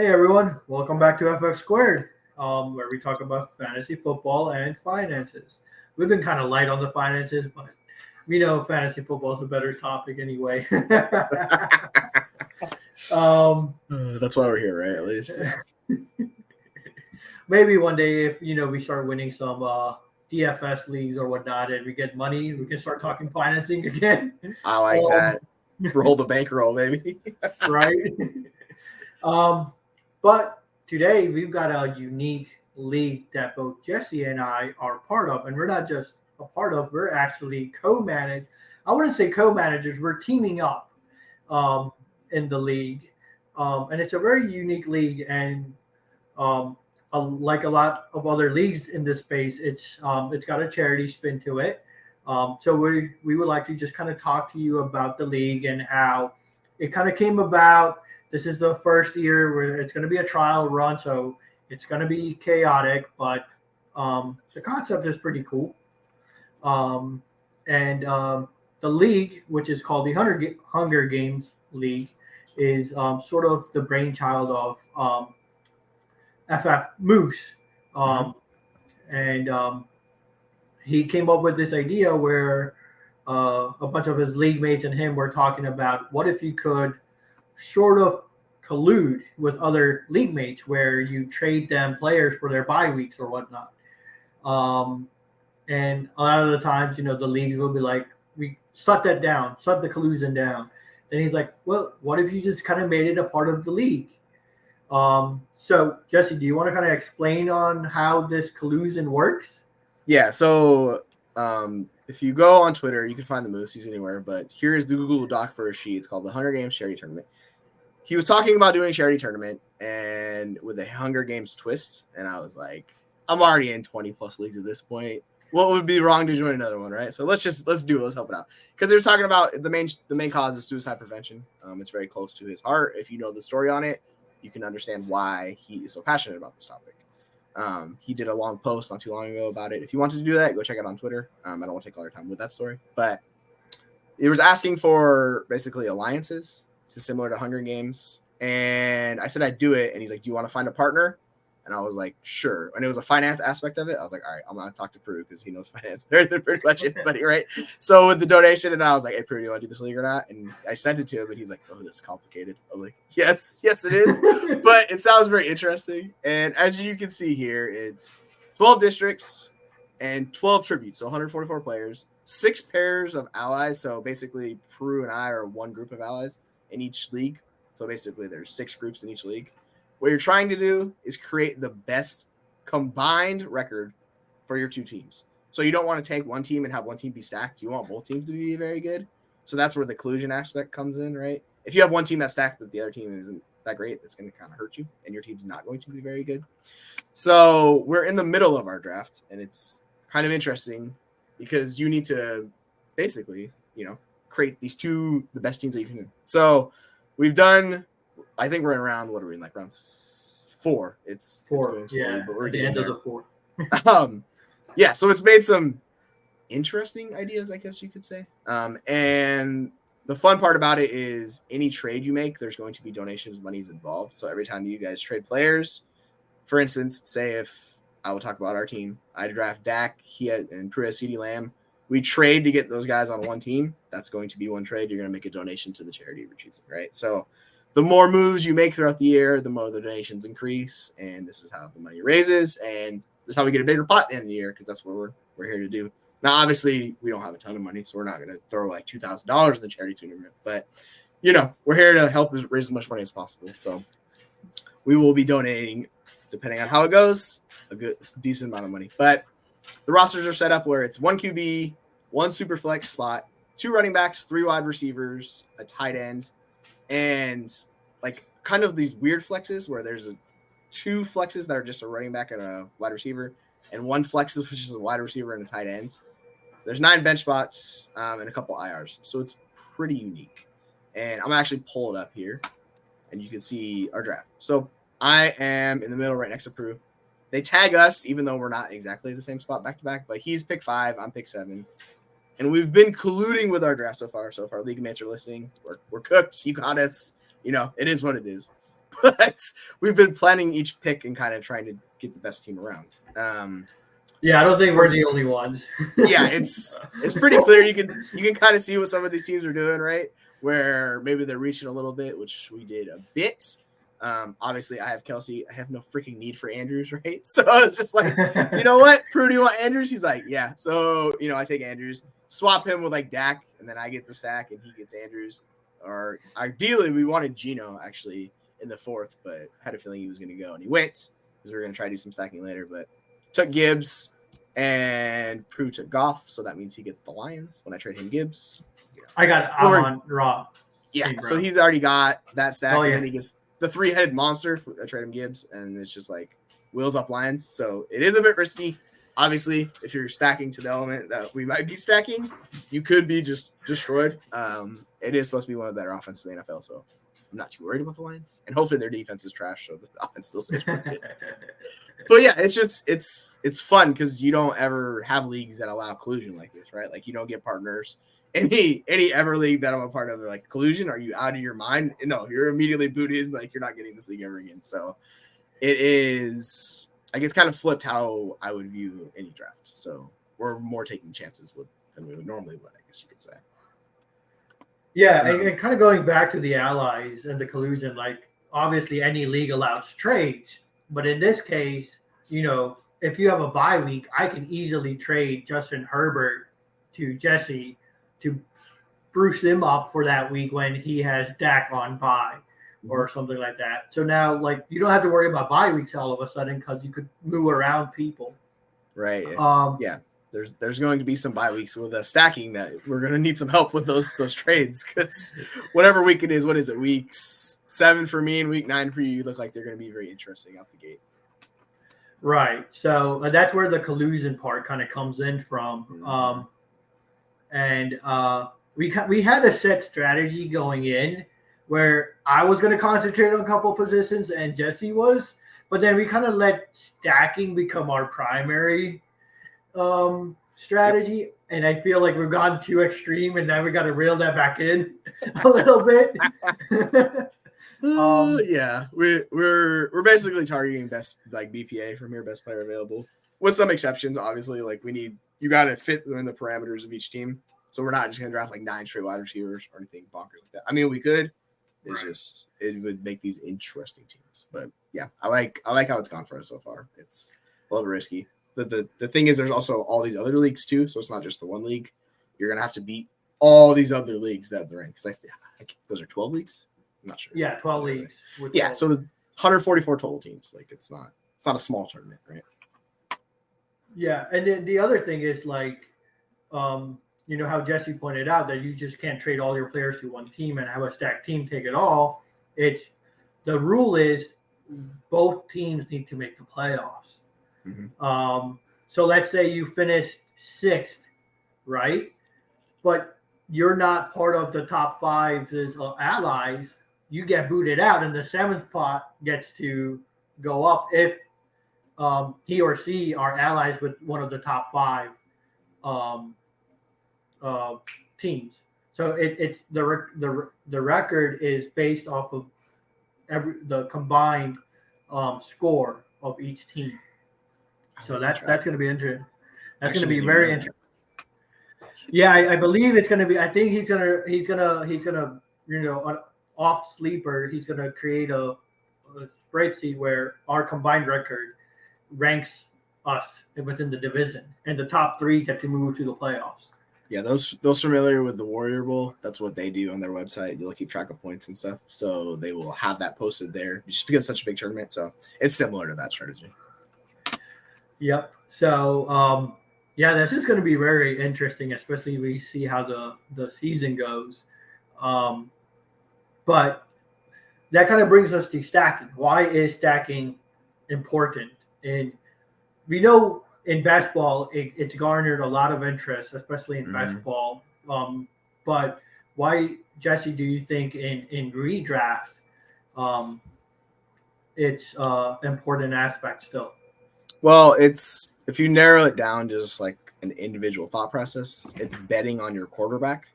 Hey everyone, welcome back to FX Squared, where we talk about fantasy football and finances. We've been kind of light on the finances, but we know fantasy football is a better topic anyway. um, That's why we're here, right? At least. Maybe one day, if we start winning some DFS leagues or whatnot, and we get money, we can start talking financing again. I like Um, that. Roll the bankroll, baby. right? um, but today we've got a unique league that both Jesse and I are part of, and we're not just a part of; we're actually co-managed. I wouldn't say co-managers; we're teaming up um, in the league, and it's a very unique league. And um, like a lot of other leagues in this space, it's got a charity spin to it. So we would like to just kind of talk to you about the league and how it kind of came about. This is the first year where it's going to be a trial run, so it's going to be chaotic, but the concept is pretty cool. Um, and The league, which is called the Hunger Games League, is sort of the brainchild of FF Moose. Mhm. Um, and He came up with this idea where a bunch of his league mates and him were talking about what if you could sort of collude with other league mates where you trade them players for their bye weeks or whatnot. Um, and a lot of the times, the leagues will be like, we shut that down, shut the collusion down. Then he's like, well, what if you just kind of made it a part of the league? So, Jesse, do you want to kind of explain on how this collusion works? Yeah. So, if you go on Twitter, you can find the Moose. He's anywhere. But here is the Google Doc for a sheet. It's called the Hunger Games Charity Tournament. He was talking about doing a charity tournament and with a Hunger Games twist, and I was like, I'm already in 20 plus leagues at this point. What would be wrong to join another one, right? So let's do it. Let's help it out because they were talking about the main cause is suicide prevention. It's very close to his heart. If you know the story on it, you can understand why he is so passionate about this topic. He did a long post not too long ago about it. If you want to do that, go check it out on Twitter. I don't want to take all your time with that story, but it was asking for basically alliances. It's similar to Hunger Games. And I said I'd do it. And he's like, do you want to find a partner? And I was like, sure. And it was a finance aspect of it. I was like, all right, I'm going to talk to Prue because he knows finance better than pretty much anybody, right? So with the donation, and I was like, hey, Prue, do you want to do this league or not? And I sent it to him, and he's like, oh, this is complicated. I was like, yes, it is. But it sounds very interesting. And as you can see here, it's 12 districts and 12 tributes, so 144 players, 6 pairs of allies. So basically, Prue and I are one group of allies in each league. So basically, there's 6 groups in each league. What you're trying to do is create the best combined record for your two teams. So you don't want to take one team and have one team be stacked. You want both teams to be very good. So that's where the collusion aspect comes in, right? If you have one team that's stacked but the other team isn't that great, it's going to kind of hurt you, and your team's not going to be very good. So we're in the middle of our draft, and it's kind of interesting because you need to basically, create these the best teams that you can. So we've done, I think we're in round, what are we in, like round 4? It's going slowly, Yeah, but we're at the getting end there. of the 4. Yeah, so it's made some interesting ideas, I guess you could say. And the fun part about it is any trade you make, there's going to be donations, money's involved. So every time you guys trade players, for instance, say if I will talk about our team, I draft Dak, and Prue CeeDee Lamb. We trade to get those guys on one team. That's going to be one trade. You're going to make a donation to the charity you're choosing, right? So the more moves you make throughout the year, the more the donations increase, and this is how the money raises, and this is how we get a bigger pot in the year because that's what we're here to do. Now, obviously, we don't have a ton of money, so we're not going to throw like $2,000 in the charity tournament, but we're here to help raise as much money as possible. So we will be donating, depending on how it goes, a decent amount of money. But the rosters are set up where it's 1 QB, 1 super flex slot, 2 running backs, 3 wide receivers, a tight end, and like kind of these weird flexes where there's 2 flexes that are just a running back and a wide receiver, and 1 flexes which is a wide receiver and a tight end. There's 9 bench spots and a couple IRs, so it's pretty unique. And I'm gonna actually pull it up here, and you can see our draft. So I am in the middle, right next to Prue. They tag us, even though we're not exactly the same spot back to back, but he's pick 5, I'm pick 7. And we've been colluding with our draft so far. So if our league mates are listening, we're cooked. You got us. It is what it is. but we've been planning each pick and kind of trying to get the best team around. Yeah, I don't think we're the only ones. Yeah, it's pretty clear. You can kind of see what some of these teams are doing, right? Where maybe they're reaching a little bit, which we did a bit. Obviously, I have Kelsey. I have no freaking need for Andrews, right? So it's just like, you know what, Prue, do you want Andrews? He's like, yeah. So I take Andrews, swap him with like Dak, and then I get the stack, and he gets Andrews. Or ideally, we wanted Geno actually in the 4th, but I had a feeling he was going to go, and he went because we were going to try to do some stacking later. But took Gibbs, and Prue took Goff, so that means he gets the Lions when I trade him Gibbs. I got Amon Ra. Yeah, so he's already got that stack, Oh, and yeah. then he gets the 3-headed monster. I trade him Gibbs, and it's just like wheels up Lions. So it is a bit risky. Obviously, if you're stacking to the element that we might be stacking, you could be just destroyed. It is supposed to be one of the better offenses in the NFL, so I'm not too worried about the Lions. And hopefully their defense is trash, so the offense still stays pretty good. But yeah, it's just it's fun because you don't ever have leagues that allow collusion like this, right? Like you don't get partners. Any ever league that I'm a part of, they're like, collusion? Are you out of your mind? No, you're immediately booted. Like you're not getting this league ever again. So it is like it's kind of flipped how I would view any draft. So we're more taking chances than we would normally would, I guess you could say. Yeah, and kind of going back to the allies and the collusion, like obviously any league allows trades, but in this case, if you have a bye week, I can easily trade Justin Herbert to Jesse to spruce him up for that week when he has Dak on bye or something like that. So now, like, you don't have to worry about bye weeks all of a sudden because you could move around people. Right. Yeah. There's going to be some bye weeks with stacking that we're going to need some help with those trades because whatever week it is, what is it? Week 7 for me and week 9 for you look like they're going to be very interesting out the gate. Right. So that's where the collusion part kind of comes in from. We had a set strategy going in where I was going to concentrate on a couple of positions and Jesse was, but then we kind of let stacking become our primary strategy. Yep. And I feel like we've gone too extreme and now we got to reel that back in a little bit. Yeah, we're basically targeting best like BPA from here, best player available, with some exceptions. Obviously, like you got to fit within the parameters of each team. So we're not just gonna draft like 9 straight wide receivers or anything bonkers like that. I mean, we could. It's just it would make these interesting teams. But yeah, I like how it's gone for us so far. It's a little risky. The thing is, there's also all these other leagues too, so it's not just the one league. You're gonna have to beat all these other leagues that they're in because those are 12 leagues. I'm not sure. Yeah, 12 leagues. Yeah, so the 144 total teams. Like it's not a small tournament, right? Yeah, and then the other thing is like, how Jesse pointed out that you just can't trade all your players to one team and have a stacked team take it all. The rule is both teams need to make the playoffs. Mm-hmm. So let's say you finished 6th, right? But you're not part of the top 5 as allies. You get booted out, and the 7th pot gets to go up if he or she are allies with one of the top 5 teams. So it's the record is based off of the combined score of each team. So that's going to be interesting. That's going to be very interesting. Yeah, I believe it's going to be. I think he's gonna an off sleeper. He's going to create a spreadsheet where our combined record ranks us within the division, and the top 3 get to move to the playoffs. Yeah, those familiar with the Warrior Bowl, that's what they do on their website. You'll keep track of points and stuff. So they will have that posted there just because it's such a big tournament. So it's similar to that strategy. Yep. So this is going to be very interesting, especially we see how the season goes. But that kind of brings us to stacking. Why is stacking important? And we know in basketball, it's garnered a lot of interest, especially in basketball. But why, Jesse, do you think in redraft, it's important aspect still? Well, it's if you narrow it down to just like an individual thought process, it's betting on your quarterback.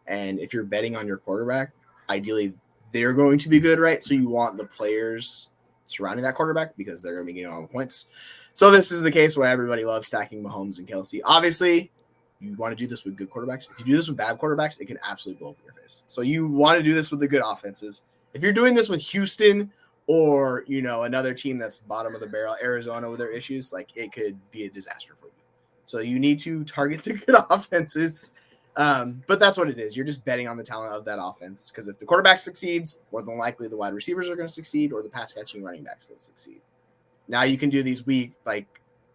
And if you're betting on your quarterback, ideally they're going to be good, right? So you want the players surrounding that quarterback because they're going to be getting all the points. So this is the case where everybody loves stacking Mahomes and Kelsey. Obviously, you want to do this with good quarterbacks. If you do this with bad quarterbacks, it can absolutely blow up in your face. So you want to do this with the good offenses. If you're doing this with Houston or, another team that's bottom of the barrel, Arizona with their issues, like it could be a disaster for you. So you need to target the good offenses. But that's what it is. You're just betting on the talent of that offense because if the quarterback succeeds, more than likely the wide receivers are going to succeed or the pass catching running backs are going to succeed. Now you can do these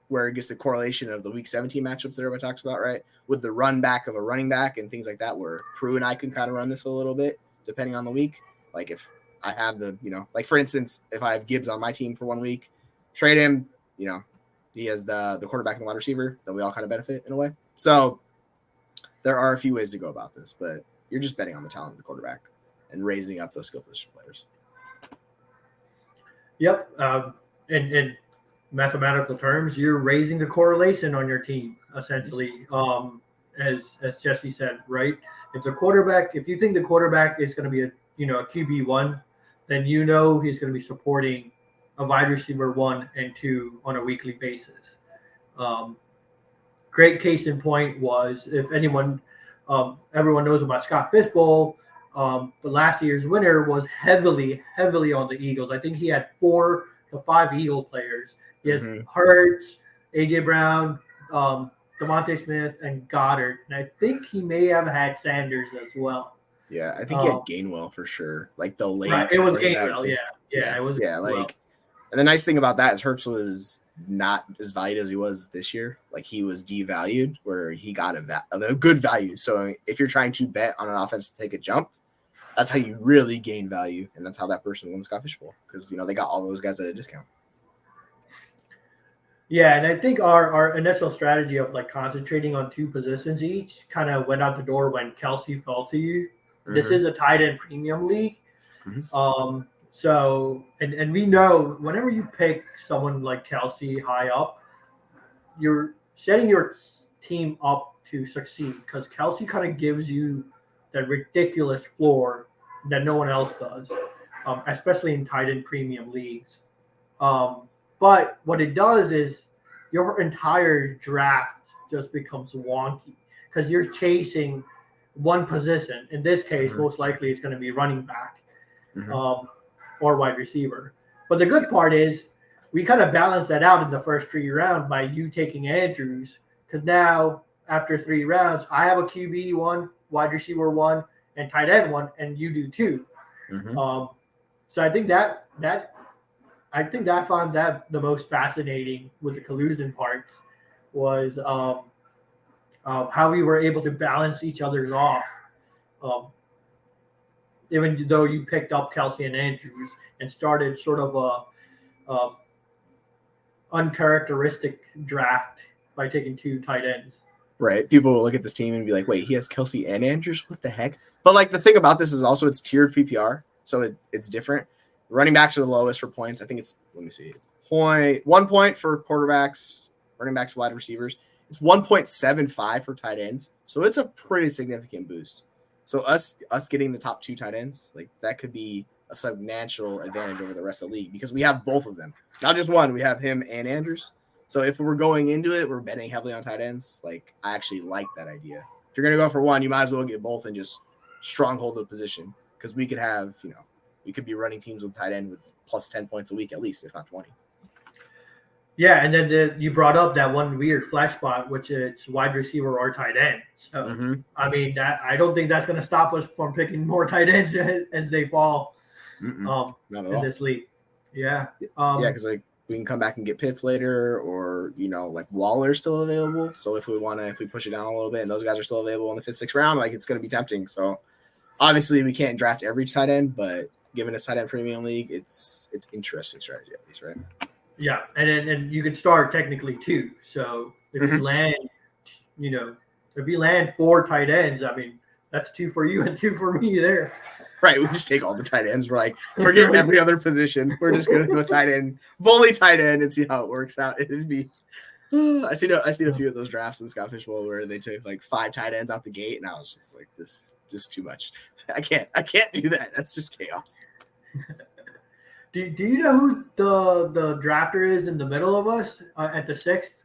where it gets the correlation of the week 17 matchups that everybody talks about, right? With the run back of a running back and things like that, where Prue and I can kind of run this a little bit depending on the week. Like if I have for instance, if I have Gibbs on my team for 1 week, trade him, he has the quarterback and the wide receiver, then we all kind of benefit in a way. So there are a few ways to go about this, but you're just betting on the talent of the quarterback and raising up those skill position players. Yep. In mathematical terms, you're raising the correlation on your team, essentially. As Jesse said, right? If you think the quarterback is going to be a QB1, then he's going to be supporting a wide receiver 1 and 2 on a weekly basis. Great case in point was if everyone knows about Scott Fishbowl, but last year's winner was heavily on the Eagles. I think he had 4 to 5 Eagle players. He has Hurts, AJ Brown, DeVonta Smith, and Goddard, and I think he may have had Sanders as well. Yeah, I think he had Gainwell for sure. Like the late, right, it was Gainwell. Yeah, it was. Yeah, and the nice thing about that is Hurts was not as valued as he was this year. Like he was devalued, where he got a good value. So if you're trying to bet on an offense to take a jump, that's how you really gain value, and that's how that person won the Scott Fish Bowl because they got all those guys at a discount. Yeah, and I think our initial strategy of concentrating on 2 positions each kind of went out the door when Kelsey fell to you. Mm-hmm. This is a tight end premium league. Mm-hmm. So and we know whenever you pick someone like Kelsey high up, you're setting your team up to succeed because Kelsey kind of gives you that ridiculous floor that no one else does, especially in tight end premium leagues. But what it does is your entire draft just becomes wonky because you're chasing one position. In this case, most likely it's going to be running back or wide receiver. But the good part is we kind of balance that out in the first 3 rounds by you taking Andrews because now after 3 rounds, I have a QB 1, wide receiver 1, and tight end 1, and you do 2. So I think I found that the most fascinating with the collusion parts was how we were able to balance each other's off. Even though you picked up Kelsey and Andrews and started sort of a uncharacteristic draft by taking 2 tight ends. Right. People will look at this team and be like, wait, he has Kelsey and Andrews? What the heck? But the thing about this is also it's tiered PPR, so it's different. Running backs are the lowest for points. I think it's 1 point for quarterbacks, running backs, wide receivers. It's 1.75 for tight ends. So it's a pretty significant boost. So us getting the top 2 tight ends, that could be a substantial advantage over the rest of the league because we have both of them. Not just one, we have him and Andrews. So if we're going into it, we're betting heavily on tight ends. I actually like that idea. If you're going to go for one, you might as well get both and just stronghold the position because we could have, we could be running teams with tight end with plus 10 points a week at least, if not 20. Yeah, and then you brought up that one weird flash spot, which is wide receiver or tight end. So, I mean, I don't think that's going to stop us from picking more tight ends as they fall in this league. Yeah. Because we can come back and get Pitts later or, Waller's still available. So if we push it down a little bit and those guys are still available in the 5th, 6th round, it's going to be tempting. So obviously we can't draft every tight end, but given a tight end premium league, it's interesting strategy at least, right? Yeah, and you can start technically 2. So if you land, if you land 4 tight ends, I mean, that's 2 for you and 2 for me there. Right, we just take all the tight ends. We're forget every other position. We're just going to go tight end, bully tight end, and see how it works out. It'd be I seen a few of those drafts in Scott Fish Bowl where they took like 5 tight ends out the gate, and I was just like, this is too much. I can't do that. That's just chaos. Do you know who the drafter is in the middle of us at the 6th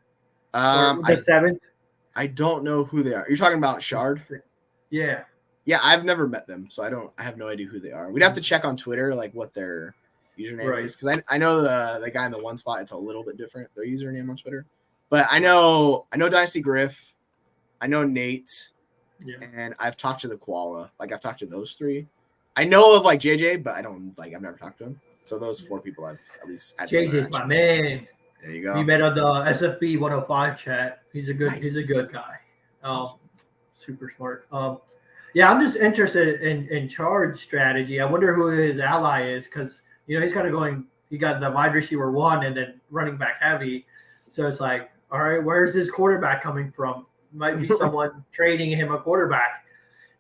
or the 7th? I don't know who they are. You're talking about Shard? Yeah. Yeah, I've never met them, so I have no idea who they are. We'd have to check on Twitter like what their username is, because I know the guy in the one spot, it's a little bit different, their username on Twitter. But I know Dynasty Griff, I know Nate, and I've talked to the Koala. Like I've talked to those 3. I know of like JJ, but I've never talked to him. So those 4 people I've at least had. JJ's my man. There you go. We met on the SFB 105 chat. He's a good guy. Awesome. Super smart. Yeah, I'm just interested in charge strategy. I wonder who his ally is, because he's kind of going. He got the wide receiver 1 and then running back heavy. So it's like, all right, where's his quarterback coming from? Might be someone trading him a quarterback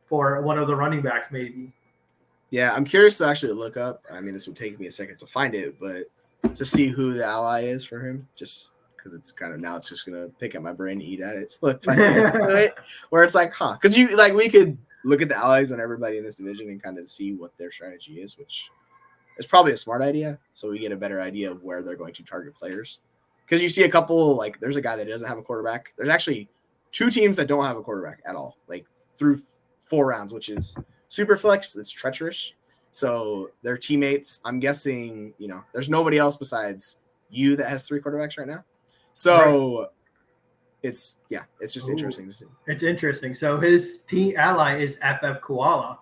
for one of the running backs, maybe. Yeah, I'm curious to actually look up. I mean, this would take me a second to find it, but to see who the ally is for him, just because it's kind of now it's just gonna pick at my brain and eat at it. So if I it, where it's like, because we could look at the allies on everybody in this division and kind of see what their strategy is, which is probably a smart idea. So we get a better idea of where they're going to target players. Because you see a couple, like there's a guy that doesn't have a quarterback. There's actually 2 teams that don't have a quarterback at all, like through 4 rounds, which is Superflex. That's treacherous. So their teammates, I'm guessing, there's nobody else besides you that has 3 quarterbacks right now. So it's just interesting to see. It's interesting. So his team ally is FF Koala.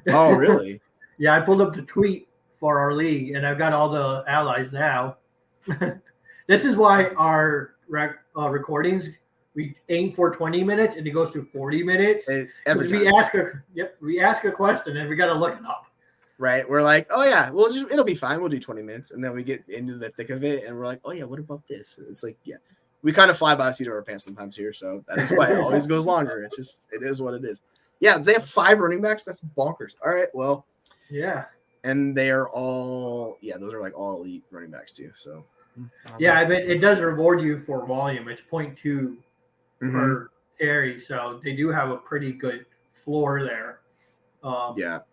Oh, really? Yeah, I pulled up the tweet for our league, and I've got all the allies now. This is why our recordings, we aim for 20 minutes, and it goes to 40 minutes. Every time. We ask a question, and we got to look it up. Right, we're like, oh yeah, it'll be fine. We'll do 20 minutes, and then we get into the thick of it, and we're like, oh yeah, what about this? And it's like, yeah, we kind of fly by the seat of our pants sometimes here, so that is why it always goes longer. It is what it is. Yeah, they have 5 running backs. That's bonkers. All right, well, yeah, and they are all those are like all elite running backs too. So yeah, I mean it does reward you for volume. It's 0.2 per carry, so they do have a pretty good floor there.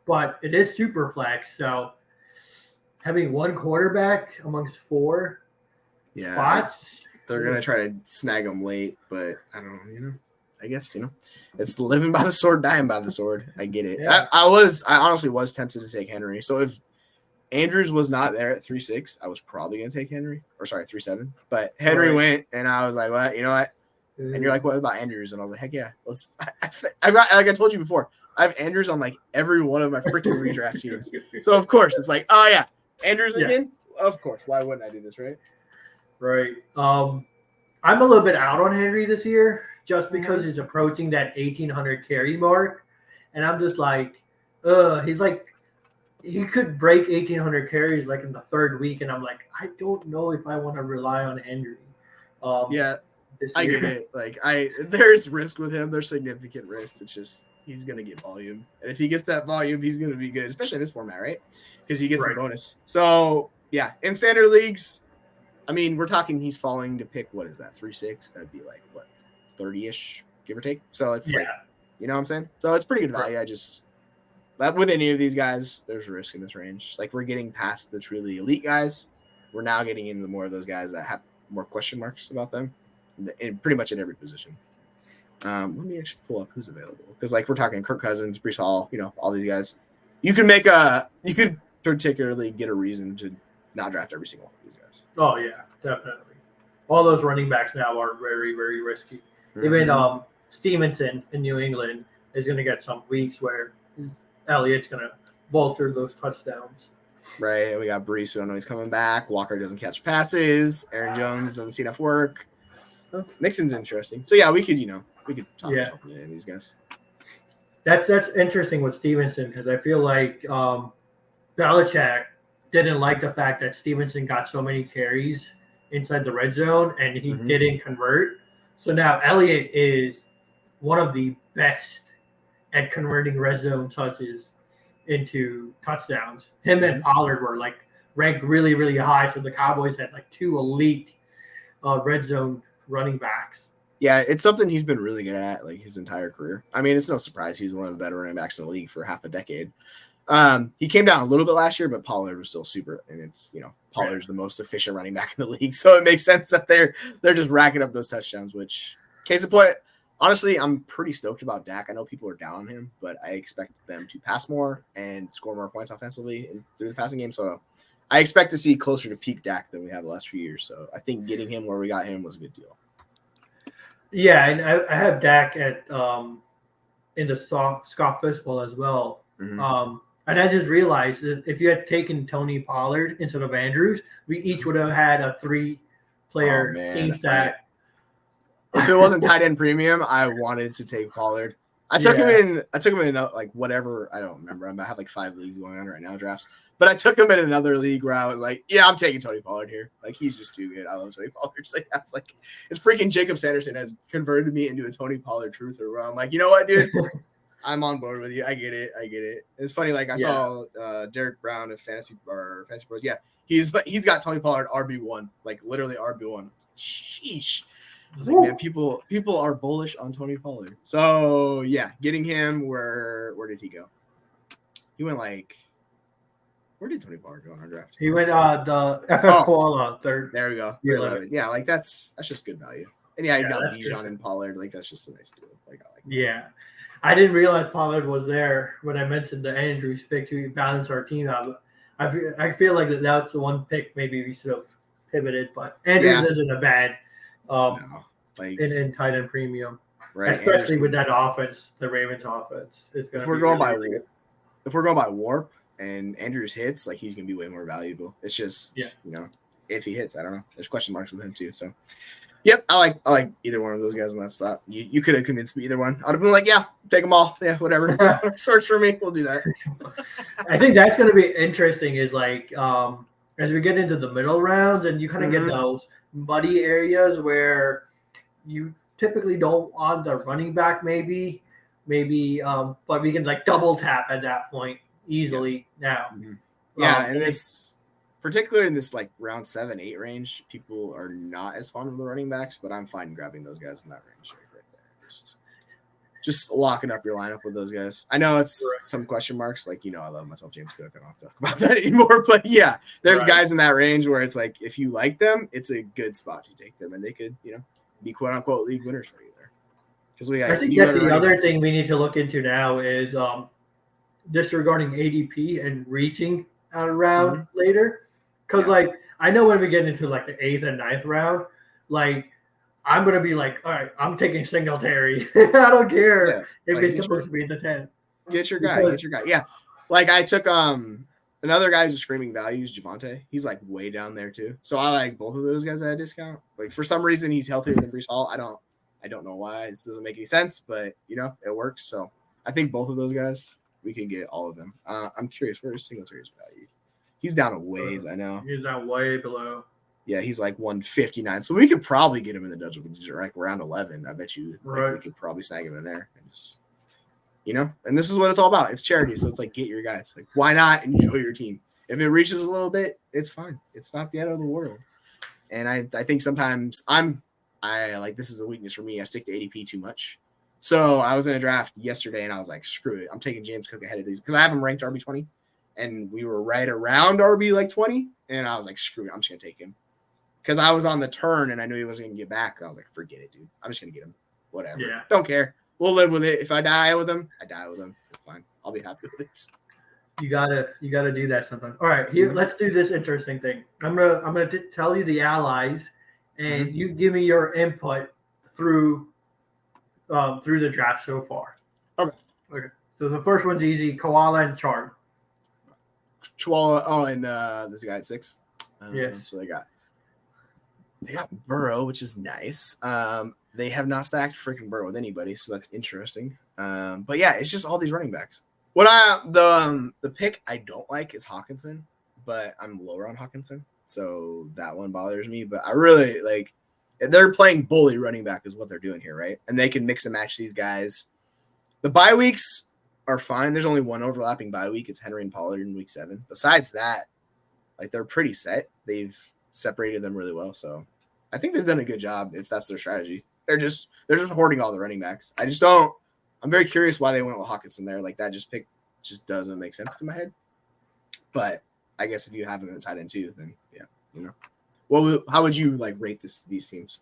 But it is super flex, so having 1 quarterback amongst 4 spots, they're gonna try to snag them late, but I don't know. I guess it's living by the sword, dying by the sword. I get it. Yeah. I honestly was tempted to take Henry. So if Andrews was not there at 3.6, I was probably gonna take Henry, or sorry, 3.7. But Henry went, and I was like, well, you know what? And you're like, what about Andrews? And I was like, heck yeah, let's. Like I told you before, I have Andrews on like every one of my freaking redraft teams. So of course it's like, oh yeah, Andrews again. Of course, why wouldn't I do this, right? Right. I'm a little bit out on Henry this year, just because he's approaching that 1,800 carry mark, and I'm just like, he's like, he could break 1,800 carries like in the 3rd week, and I'm like, I don't know if I want to rely on Henry. I get it. Like there's risk with him. There's significant risk. It's just he's gonna get volume, and if he gets that volume, he's gonna be good, especially in this format, right? Because he gets the bonus. So yeah, in standard leagues, I mean, we're talking he's falling to pick, what is that, 3.6? That'd be like what, 30-ish, give or take. So it's like, you know what I'm saying? So it's pretty good value. I just with any of these guys, there's a risk in this range. Like we're getting past the truly elite guys. We're now getting into more of those guys that have more question marks about them. In pretty much in every position. Let me actually pull up who's available, because like we're talking Kirk Cousins, Breece Hall, all these guys. You could particularly get a reason to not draft every single one of these guys. Oh yeah, definitely. All those running backs now are very, very risky. Even Stevenson in New England is going to get some weeks where Elliott's going to vulture those touchdowns. Right. We got Breece, we don't know he's coming back. Walker doesn't catch passes. Aaron Jones doesn't see enough work. Well, Mixon's interesting. So yeah, we could talk about these guys. That's interesting with Stevenson, because I feel like Belichick didn't like the fact that Stevenson got so many carries inside the red zone and he didn't convert. So now Elliott is one of the best at converting red zone touches into touchdowns. Him and Pollard were like ranked really, really high. So the Cowboys had like 2 elite red zone running backs. Yeah, it's something he's been really good at like his entire career. I mean, it's no surprise he's one of the better running backs in the league for half a decade. He came down a little bit last year, but Pollard was still super, and it's Pollard's the most efficient running back in the league, so it makes sense that they're just racking up those touchdowns. Which, case in point, honestly, I'm pretty stoked about Dak. I know people are down on him, but I expect them to pass more and score more points offensively and through the passing game. So I expect to see closer to peak Dak than we have the last few years. So I think getting him where we got him was a good deal. Yeah, and I have Dak at in the Scott Fistball as well. Mm-hmm. And I just realized that if you had taken Tony Pollard instead of Andrews, we each would have had a 3-player team stack. If it wasn't tight end premium, I wanted to take Pollard. I took him in like whatever. I don't remember. I have like 5 leagues going on right now, drafts. But I took him in another league where I was like, yeah, I'm taking Tony Pollard here. Like, he's just too good. I love Tony Pollard. So yeah, it's freaking Jacob Sanderson has converted me into a Tony Pollard truther where I'm like, you know what, dude? I'm on board with you. I get it. It's funny. Like I saw Derek Brown of Fantasy Pros. Yeah, he's got Tony Pollard RB1, like literally RB1. Sheesh. I was like, man, people are bullish on Tony Pollard. So yeah, getting him. Where did he go? He went like. Where did Tony Pollard go on our draft? He went the FF Koala third. There we go. 11. Yeah, like that's just good value. And yeah, he's got Bijan and Pollard. Like that's just a nice deal. Like I like. Yeah. I didn't realize Pollard was there when I mentioned the Andrews pick to balance our team out. I feel like that's the one pick maybe we should have pivoted, but Andrews isn't a bad in tight end premium, right? Especially with that offense, the Ravens offense. It's gonna. If we're going by WARP and Andrews hits, like he's gonna be way more valuable. It's just if he hits, I don't know. There's question marks with him too. So. Yep, I like either one of those guys in that slot. You could have convinced me either one. I'd have been like, yeah, take them all. Yeah, whatever. Source for me. We'll do that. I think that's going to be interesting is like as we get into the middle rounds and you kind of get those muddy areas where you typically don't want the running back maybe, but we can like double tap at that point easily now. Mm-hmm. Yeah, and this – particularly in this like round 7-8 range, people are not as fond of the running backs, but I'm fine grabbing those guys in that range right there. Just locking up your lineup with those guys. I know it's some question marks, like I love myself James Cook. I don't have to talk about that anymore. But yeah, there's guys in that range where it's like if you like them, it's a good spot to take them, and they could be quote unquote league winners for you there. Because I think that's the other thing we need to look into now is disregarding ADP and reaching out around later. Because, I know when we get into, the 8th and 9th round, I'm going to be like, all right, I'm taking Singletary. I don't care if it's supposed to be in the 10th. Get your guy. Yeah. I took another guy who's a screaming value is Javonte. He's, way down there, too. So I like both of those guys at a discount. For some reason, he's healthier than Breece Hall. I don't know why. This doesn't make any sense, but, it works. So I think both of those guys, we can get all of them. I'm curious, where is Singletary's value? He's down a ways, I know. He's down way below. Yeah, he's 159. So we could probably get him in the Dutch round 11. I bet you we could probably snag him in there. And just, and this is what it's all about. It's charity. So it's get your guys. Why not enjoy your team? If it reaches a little bit, it's fine. It's not the end of the world. And I think sometimes this is a weakness for me. I stick to ADP too much. So I was in a draft yesterday and I was like, screw it. I'm taking James Cook ahead of these because I have him ranked RB20. And we were right around RB 20. And I was like, screw it. I'm just going to take him. Because I was on the turn and I knew he wasn't going to get back. I was like, forget it, dude. I'm just going to get him. Whatever. Yeah. Don't care. We'll live with it. If I die with him, I die with him. It's fine. I'll be happy with it. You gotta do that sometimes. All right, here, let's do this interesting thing. I'm gonna tell you the allies, and you give me your input through the draft so far. Okay. So the first one's easy: Koala and Chard. Chihuahua. Oh, and this guy at 6. Yes. So they got Burrow, which is nice. They have not stacked freaking Burrow with anybody, so that's interesting. But yeah, it's just all these running backs. What the pick I don't like is Hawkinson, but I'm lower on Hawkinson, so that one bothers me. But I really like they're playing bully running back is what they're doing here, right? And they can mix and match these guys. The bye weeks are fine. There's only one overlapping bye week. It's Henry and Pollard in week 7. Besides that, they're pretty set. They've separated them really well. So I think they've done a good job if that's their strategy. They're just hoarding all the running backs. I just don't. I'm very curious why they went with Hawkinson there. Like that just doesn't make sense to my head. But I guess if you have them at tight end too, then yeah, you know. Well, how would you like rate these teams?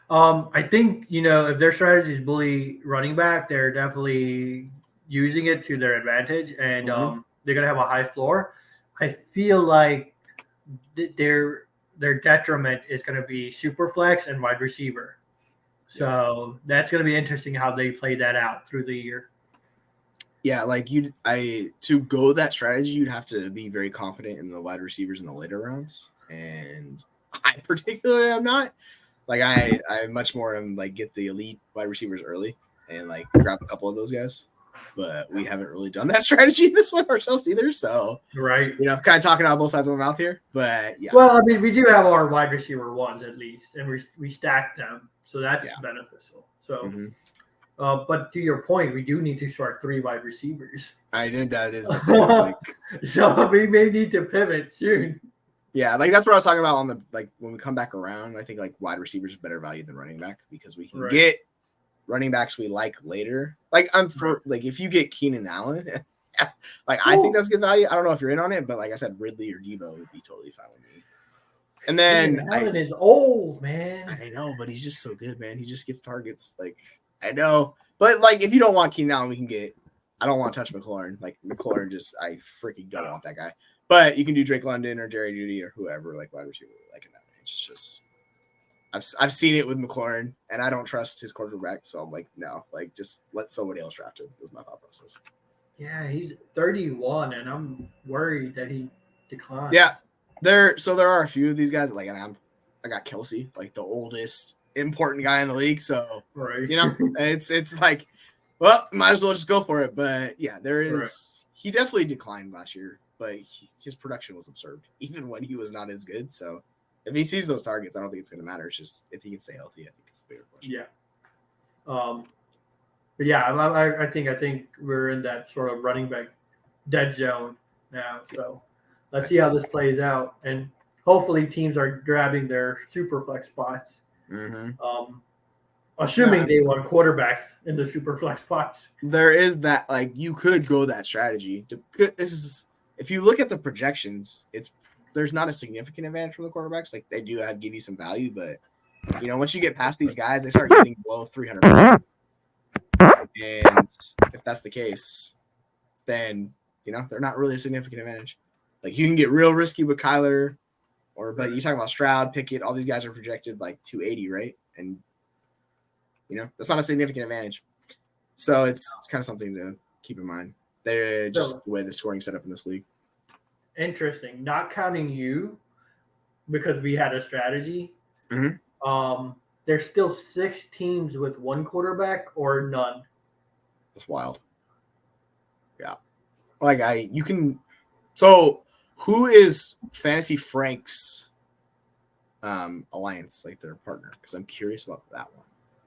I think, if their strategy is bully running back, they're definitely using it to their advantage, and they're gonna have a high floor. I feel like their detriment is gonna be super flex and wide receiver. So that's gonna be interesting how they play that out through the year. Yeah, like to go that strategy, you'd have to be very confident in the wide receivers in the later rounds, and I particularly am not. Like I much more am like get the elite wide receivers early and like grab a couple of those guys, but we haven't really done that strategy in this one ourselves either. So right, kind of talking out both sides of my mouth here, but yeah. Well, I mean, we do have our wide receiver ones at least, and we stack them, so that's beneficial. So. But to your point, we do need to start 3 wide receivers. I think that is the thing. So we may need to pivot soon. Yeah, like that's what I was talking about on the when we come back around. I think like wide receivers are better value than running back because we can get running backs we like later. Like if you get Keenan Allen, I think that's good value. I don't know if you're in on it, but like I said, Ridley or Debo would be totally fine with me. And then Allen is old, man. I know, but he's just so good, man. He just gets targets. Like I know, but like if you don't want Keenan Allen, we can get. I don't want to touch McLaurin. Like McLaurin, I freaking don't want that guy. But you can do Drake London or Jerry Jeudy or whoever, like wide receiver, like in that range. It's just I've seen it with McLaurin, and I don't trust his quarterback, so I'm like, no, like just let somebody else draft him. Was my thought process. Yeah, he's 31, and I'm worried that he declines. Yeah, there are a few of these guys. Like, and I got Kelsey, like the oldest important guy in the league. So it's like, well, might as well just go for it. But yeah, there is. Right. He definitely declined last year, but his production was absurd, even when he was not as good. So if he sees those targets, I don't think it's going to matter. It's just if he can stay healthy, I think it's a bigger question. Yeah. But yeah, I think we're in that sort of running back dead zone now. So let's see how this plays out, and hopefully teams are grabbing their super flex spots. Mm-hmm. Assuming they want quarterbacks in the super flex spots. There is that, like, you could go that strategy. If you look at the projections, there's not a significant advantage from the quarterbacks. Like, they do give you some value, but once you get past these guys, they start getting below 300 points. And if that's the case, then they're not really a significant advantage. Like, you can get real risky with Kyler, but you're talking about Stroud, Pickett, all these guys are projected like 280, right? And that's not a significant advantage. So it's kind of something to keep in mind. They're just the way the scoring set up in this league. Interesting. Not counting you because we had a strategy. Mm-hmm. There's still 6 teams with 1 quarterback or none. That's wild. Yeah. Like so who is Fantasy Frank's alliance, like their partner? Because I'm curious about that one.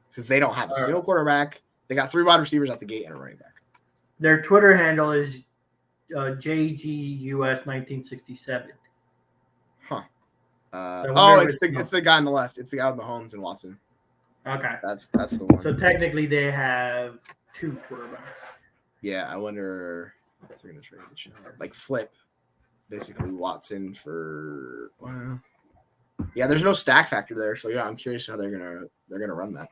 Because they don't have a single quarterback. They got 3 wide receivers out the gate and a running back. Their Twitter handle is JGUS1967. Huh. It's the guy on the left. It's the guy with Mahomes and Watson. Okay. That's the one. So technically they have 2 quarterbacks. Yeah, I wonder if they're going to trade each other. Like flip, basically Watson for. Well, yeah, there's no stack factor there, so yeah, I'm curious how they're gonna run that.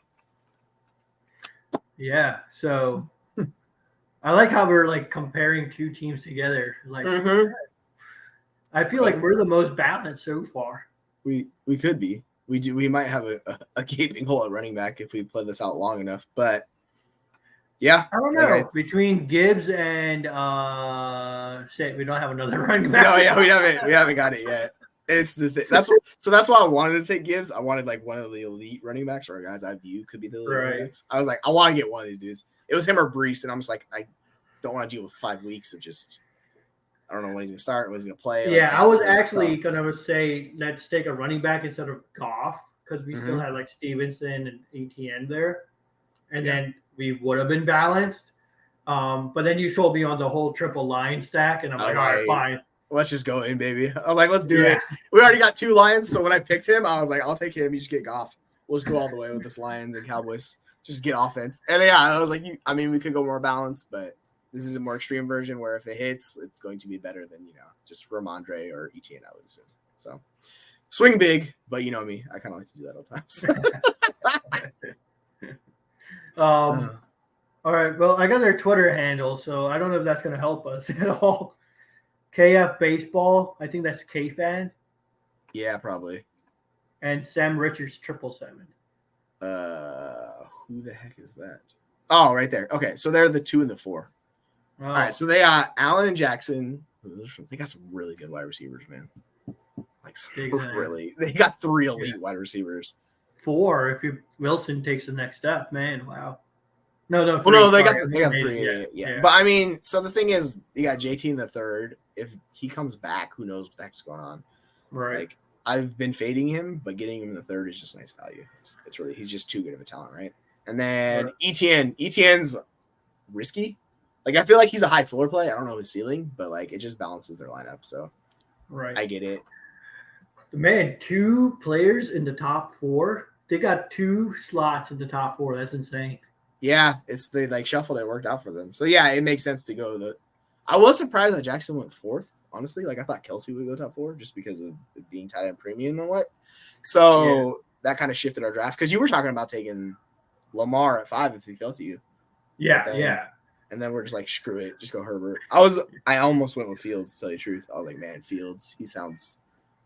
Yeah, so I like how we're like comparing 2 teams together. Like, I feel like we're the most balanced so far. We could be. We might have a gaping hole at running back if we play this out long enough, but. Yeah, I don't know. Between Gibbs and we don't have another running back. No, yeah, we haven't got it yet. It's the thing. That's why I wanted to take Gibbs. I wanted like one of the elite running backs or guys I view could be the elite running backs. I was like, I want to get one of these dudes. It was him or Brees, and I'm just like, I don't want to deal with 5 weeks of just I don't know when he's gonna start, when he's gonna play. Yeah, I was actually gonna say let's take a running back instead of Goff because we still had like Stevenson and ETN there, and then we would have been balanced. But then you sold me on the whole triple line stack, and I'm like, all right, fine. let's just go in, baby. I was like, let's do Yeah. it. We already got 2 Lions, so when I picked him, I was like, I'll take him. You just get Goff. We'll just go all the way with this Lions and Cowboys. Just get offense. And yeah, I was like, we could go more balanced, but this is a more extreme version where if it hits, it's going to be better than, just Ramondre or Etienne, I would assume. So swing big, but you know me, I kind of like to do that all the time. All right. Well, I got their Twitter handle, so I don't know if that's going to help us at all. KF Baseball. I think that's K-Fan. Yeah, probably. And Sam Richards 777. Who the heck is that? Oh, right there. Okay, so they're the 2 and the 4. Oh. All right, so they got Allen and Jackson. They got some really good wide receivers, man. Like really, they got 3 elite wide receivers. 4 if Wilson takes the next step, man. Wow. No. Well, no, they got 3. Yeah. But I mean, so the thing is, you got JT in the 3rd. If he comes back, who knows what the heck's going on? Right. Like, I've been fading him, but getting him in the 3rd is just nice value. It's really, he's just too good of a talent, right? And then Etienne's risky. Like, I feel like he's a high floor play. I don't know his ceiling, but like it just balances their lineup. So right, I get it. Man, 2 players in the top 4. They got 2 slots in the top 4. That's insane. Yeah, they like shuffled it, worked out for them. So yeah, it makes sense to go I was surprised that Jackson went 4th. Honestly, like I thought Kelsey would go top 4 just because of it being tight end premium and what. So that kind of shifted our draft because you were talking about taking Lamar at 5 if he fell to you. Yeah. And then we're just like, screw it, just go Herbert. I almost went with Fields, to tell you the truth. I was like, man, Fields, he sounds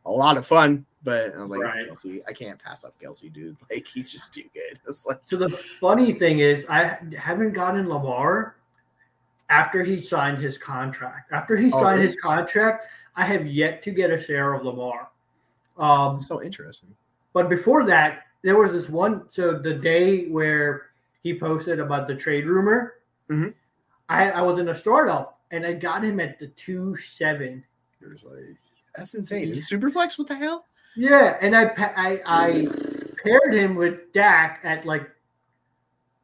a lot of fun, but I was like, it's Kelsey. I can't pass up Kelsey, dude. Like, he's just too good. It's like, so the funny thing is, I haven't gotten Lamar after he signed his contract. After he signed his contract, I have yet to get a share of Lamar. So interesting. But before that, there was this one. So the day where he posted about the trade rumor, I was in a startup and I got him at the 2.7. You're just like, that's insane. Is Superflex? What the hell? Yeah, and I paired him with Dak at like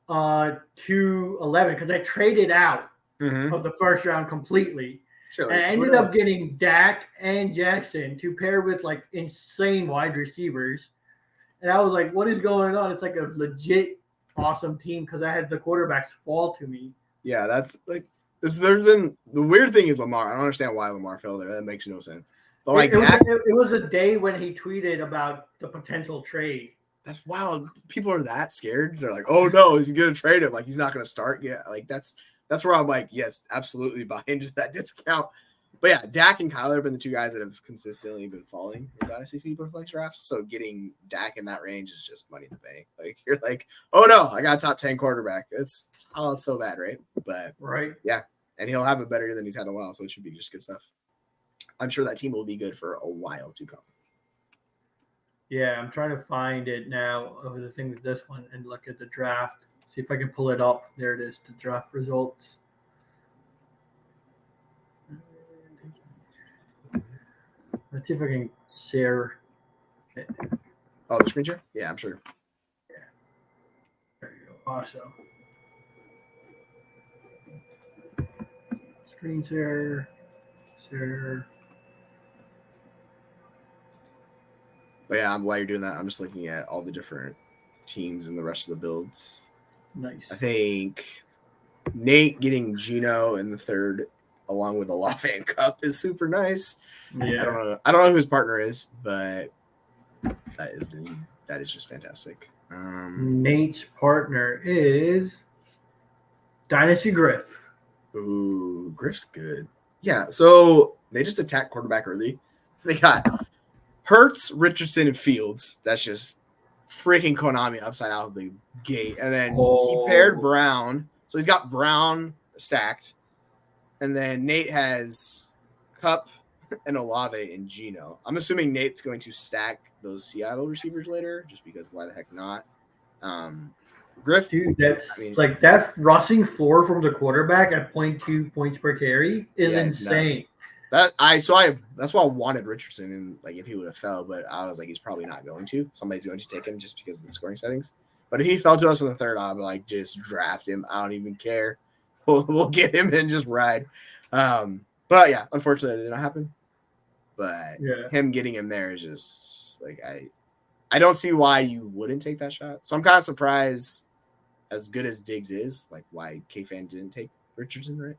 2.11 because I traded out of the first round completely. And I ended up getting Dak and Jackson to pair with like insane wide receivers. And I was like, what is going on? It's like a legit awesome team because I had the quarterbacks fall to me. Yeah, that's like this. There's been the weird thing is Lamar. I don't understand why Lamar fell there. That makes no sense. But like it was a day when he tweeted about the potential trade. That's wild. People are that scared. They're like, oh no, he's gonna trade him. Like he's not gonna start. Yeah, like that's where I'm like, yes, absolutely buy into that discount. But yeah, Dak and Kyler have been the 2 guys that have consistently been falling in Dynasty Superflex drafts. So getting Dak in that range is just money in the bank. Like you're like, oh no, I got a top 10 quarterback. It's so bad, right? But yeah, and he'll have it better than he's had in a while, so it should be just good stuff. I'm sure that team will be good for a while to come. Yeah, I'm trying to find it now over the thing with this one and look at the draft. See if I can pull it up. There it is, the draft results. Let's see if I can share it. Oh, the screen share? Yeah, I'm sure. Yeah. There you go. Awesome. Screen share. But yeah, while you're doing that, I'm just looking at all the different teams and the rest of the builds. Nice. I think Nate getting Geno in the 3rd along with Olave and Cup is super nice. Yeah. I don't know who his partner is, but that is just fantastic. Nate's partner is Dynasty Griff. Ooh, Griff's good. Yeah, so they just attacked quarterback early. They got Hurts, Richardson, and Fields. That's just freaking Konami upside out of the gate. And then he paired Brown. So he's got Brown stacked. And then Nate has Cup and Olave and Geno. I'm assuming Nate's going to stack those Seattle receivers later, just because why the heck not? Griff, dude, like that rushing floor from the quarterback at 0.2 points per carry is insane. That's why I wanted Richardson, and like if he would have fell, but I was like, he's probably not going to. Somebody's going to take him just because of the scoring settings. But if he fell to us in the 3rd, I'd be like, just draft him. I don't even care. We'll get him and just ride. But yeah, unfortunately, that did not happen. but Yeah. him getting him there is just like I don't see why you wouldn't take that shot. So I'm kind of surprised, as good as Diggs is, like why K-Fan didn't take Richardson, right?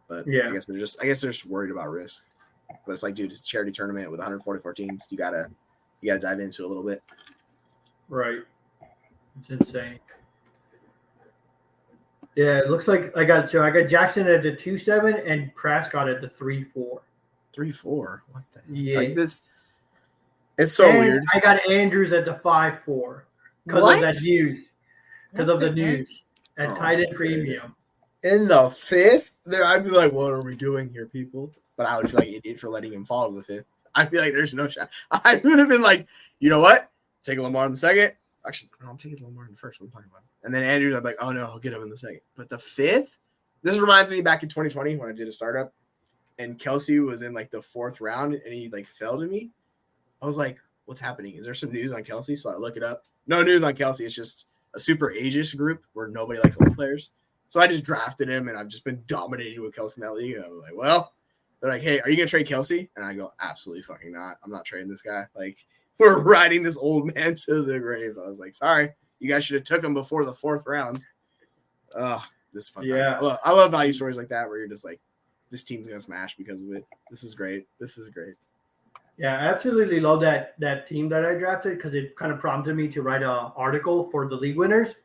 But Yeah. I guess they're just worried about risk. But it's like, dude, it's a charity tournament with 144 teams. You gotta dive into it a little bit. Right. It's insane. Yeah, it looks like I got Jackson at the 2-7 and Prescott at the 3-4. 3-4. What the heck? Yeah. Like this, it's so and weird. I got Andrews at the 5-4 because What? of that news. Because What of the the heck? news at Oh, tight end my premium. In the 5th, there I'd be like, what are we doing here, people? But I would feel like an idiot for letting him fall to the 5th. I'd be like, there's no shot. I would have been like, you know what? Take Lamar in the 2nd. Actually, no, I'm taking Lamar in the 1st. What am I talking about? And then Andrews, I'd be like, oh no, I'll get him in the 2nd. But the 5th, this reminds me back in 2020 when I did a startup and Kelsey was in like the 4th round and he like fell to me. I was like, what's happening? Is there some news on Kelsey? So I look it up. No news on Kelsey. It's just a super ageist group where nobody likes old players. So I just drafted him, and I've just been dominating with Kelsey in that league. And I was like, well, they're like, hey, are you going to trade Kelsey? And I go, absolutely fucking not. I'm not trading this guy. Like, we're riding this old man to the grave. I was like, sorry. You guys should have took him before the 4th round. This is fun. Yeah. I love value stories like that where you're just like, this team's going to smash because of it. This is great. This is great. Yeah, I absolutely love that team that I drafted because it kind of prompted me to write an article for the league winners,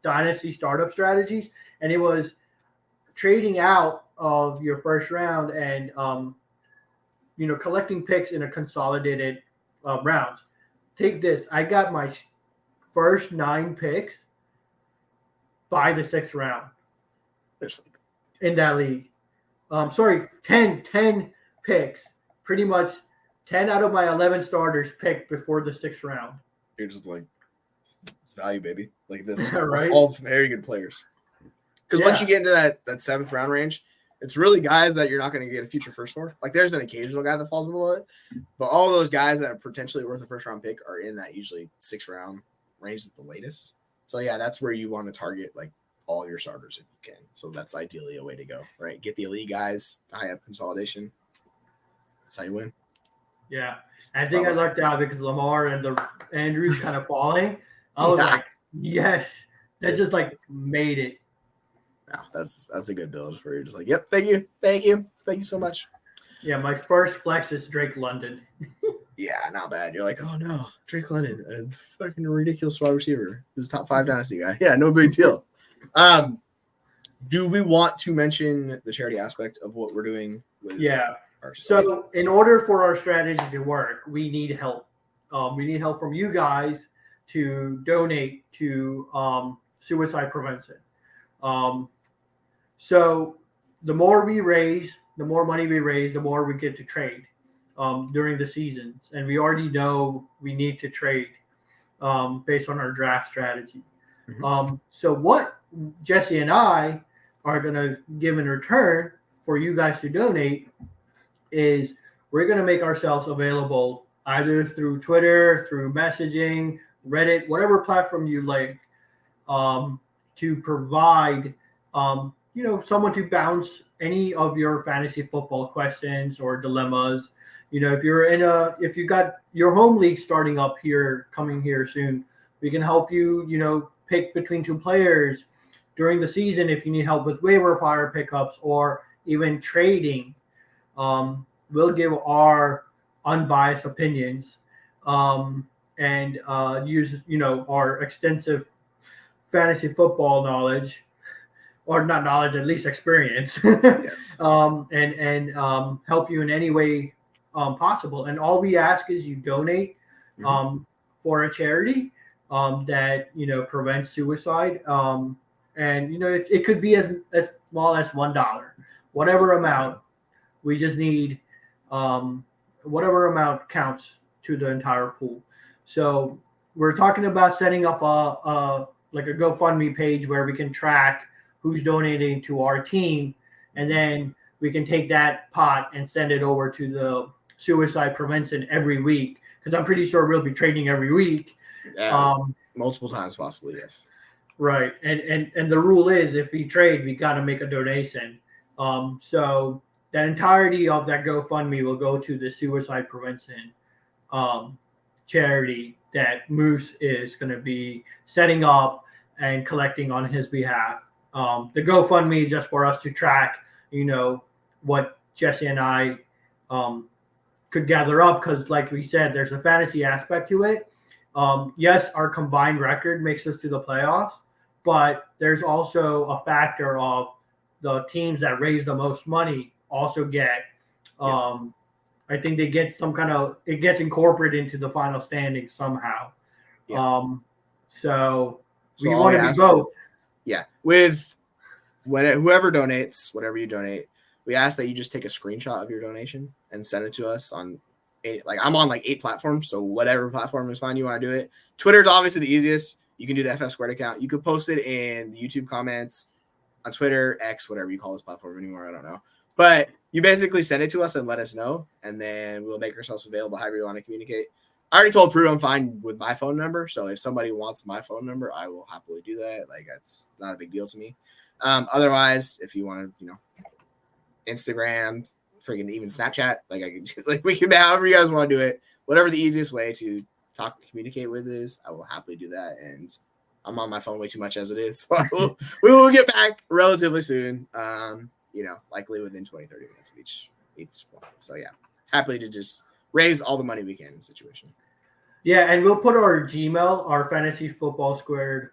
dynasty startup strategies, and it was trading out of your first round and collecting picks in a consolidated rounds. Take this: I got my first 9 picks by the 6th round in that league. 10 picks, pretty much. 10 out of my 11 starters picked before the 6th round. You're just like, it's value, baby. Like this, Right? All very good players. Because once you get into that 7th round range, it's really guys that you're not going to get a future first for. Like there's an occasional guy that falls below it, but all those guys that are potentially worth a 1st round pick are in that usually 6th round range at the latest. So yeah, that's where you want to target like all your starters if you can. So that's ideally a way to go, right? Get the elite guys, high up consolidation. That's how you win. Yeah, I think I lucked out because Lamar and the Andrews kind of falling. I was like, yes, that just like made it. Yeah, that's a good build where you're just like, yep, thank you so much. Yeah, my first flex is Drake London. Yeah, not bad. You're like, oh no, Drake London, a fucking ridiculous wide receiver who's top 5 dynasty guy. Yeah, no big deal. Do we want to mention the charity aspect of what we're doing with So in order for our strategy to work, we need help. We need help from you guys to donate to suicide prevention. So the more we raise, the more money we raise, the more we get to trade during the seasons. And we already know we need to trade based on our draft strategy. Mm-hmm. So what Jesse and I are going to give in return for you guys to donate is we're going to make ourselves available either through Twitter, through messaging, Reddit, whatever platform you like, to provide, someone to bounce any of your fantasy football questions or dilemmas. If you got your home league starting up here, coming here soon, we can help you, pick between 2 players during the season if you need help with waiver wire pickups or even trading. We'll give our unbiased opinions and use, our extensive fantasy football knowledge, or not knowledge, at least experience, yes. and help you in any way possible. And all we ask is you donate for a charity that, prevents suicide. And, it could be as small as $1, whatever amount. We just need whatever amount counts to the entire pool. So we're talking about setting up a GoFundMe page where we can track who's donating to our team, and then we can take that pot and send it over to the suicide prevention every week, because I'm pretty sure we'll be trading every week. Multiple times possibly, yes. Right. And the rule is if we trade, we got to make a donation. So that entirety of that GoFundMe will go to the suicide prevention charity that Moose is going to be setting up and collecting on his behalf. The GoFundMe is just for us to track, what Jesse and I could gather up, because like we said, there's a fantasy aspect to it. Yes, our combined record makes us to the playoffs, but there's also a factor of the teams that raise the most money also get I think they get it gets incorporated into the final standings somehow. Yeah. So we want to be both. With whoever donates, whatever you donate, we ask that you just take a screenshot of your donation and send it to us on I'm on 8 platforms, so whatever platform is fine you want to do it. Twitter's obviously the easiest. You can do the FF Squared account. You could post it in the YouTube comments on Twitter, X, whatever you call this platform anymore. I don't know. But you basically send it to us and let us know, and then we'll make ourselves available however you want to communicate. I already told Prue I'm fine with my phone number, so if somebody wants my phone number, I will happily do that. That's not a big deal to me. Otherwise, if you want to, Instagram, freaking even Snapchat, we can, however you guys want to do it, whatever the easiest way to communicate with is, I will happily do that. And I'm on my phone way too much as it is, so we will get back relatively soon. Likely within 20, 30 minutes of each one. So yeah, happily to just raise all the money we can in the situation. Yeah, and we'll put our Gmail, our Fantasy Football Squared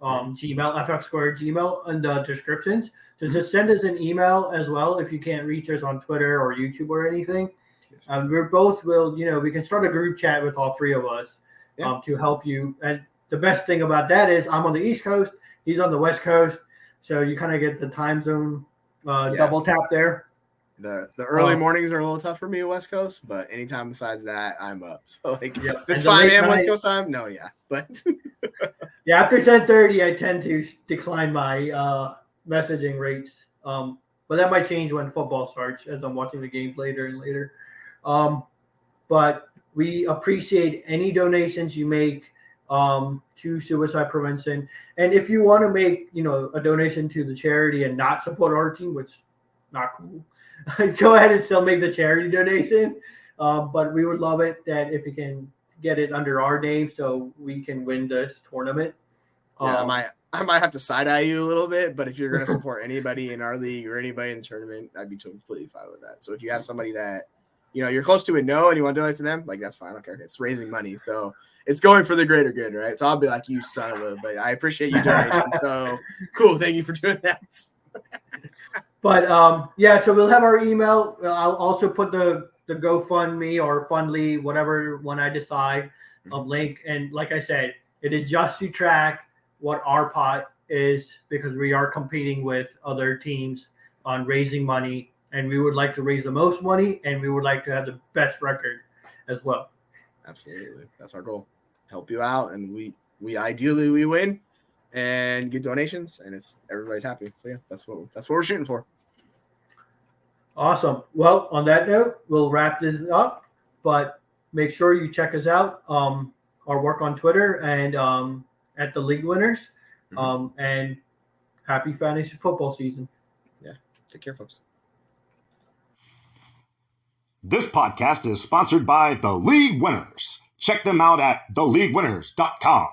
Gmail, FF Squared Gmail in the descriptions. So just send us an email as well if you can't reach us on Twitter or YouTube or anything. Yes. We're both we can start a group chat with all 3 of us to help you. And the best thing about that is I'm on the East Coast, he's on the West Coast, so you kind of get the time zone double tap there. The early mornings are a little tough for me at West Coast, but anytime besides that, I'm up. So if it's 5 a.m. West Coast time, but after 10:30, I tend to decline my messaging rates. But that might change when football starts, as I'm watching the games later and later. But we appreciate any donations you make to suicide prevention. And if you want to make, a donation to the charity and not support our team, which not cool, go ahead and still make the charity donation. But we would love it that if you can get it under our name so we can win this tournament. I might have to side eye you a little bit, but if you're going to support anybody in our league or anybody in the tournament, I'd be completely fine with that. So if you have somebody that, you're close to and you want to donate to them, that's fine. I don't care. It's raising money. So it's going for the greater good, right? So I'll be like, you son of a, but I appreciate you donation. So cool. Thank you for doing that. But so we'll have our email. I'll also put the GoFundMe or Fundly, whatever one I decide, link. And like I said, it is just to track what our pot is, because we are competing with other teams on raising money, and we would like to raise the most money, and we would like to have the best record as well. Absolutely. That's our goal. Help you out, and we ideally we win and get donations, and everybody's happy. So yeah, that's what we're shooting for. Awesome. Well, on that note, we'll wrap this up, but make sure you check us out, our work on Twitter and at the League Winners, and happy fantasy football season. Yeah. Take care, folks. This podcast is sponsored by The League Winners. Check them out at theleaguewinners.com.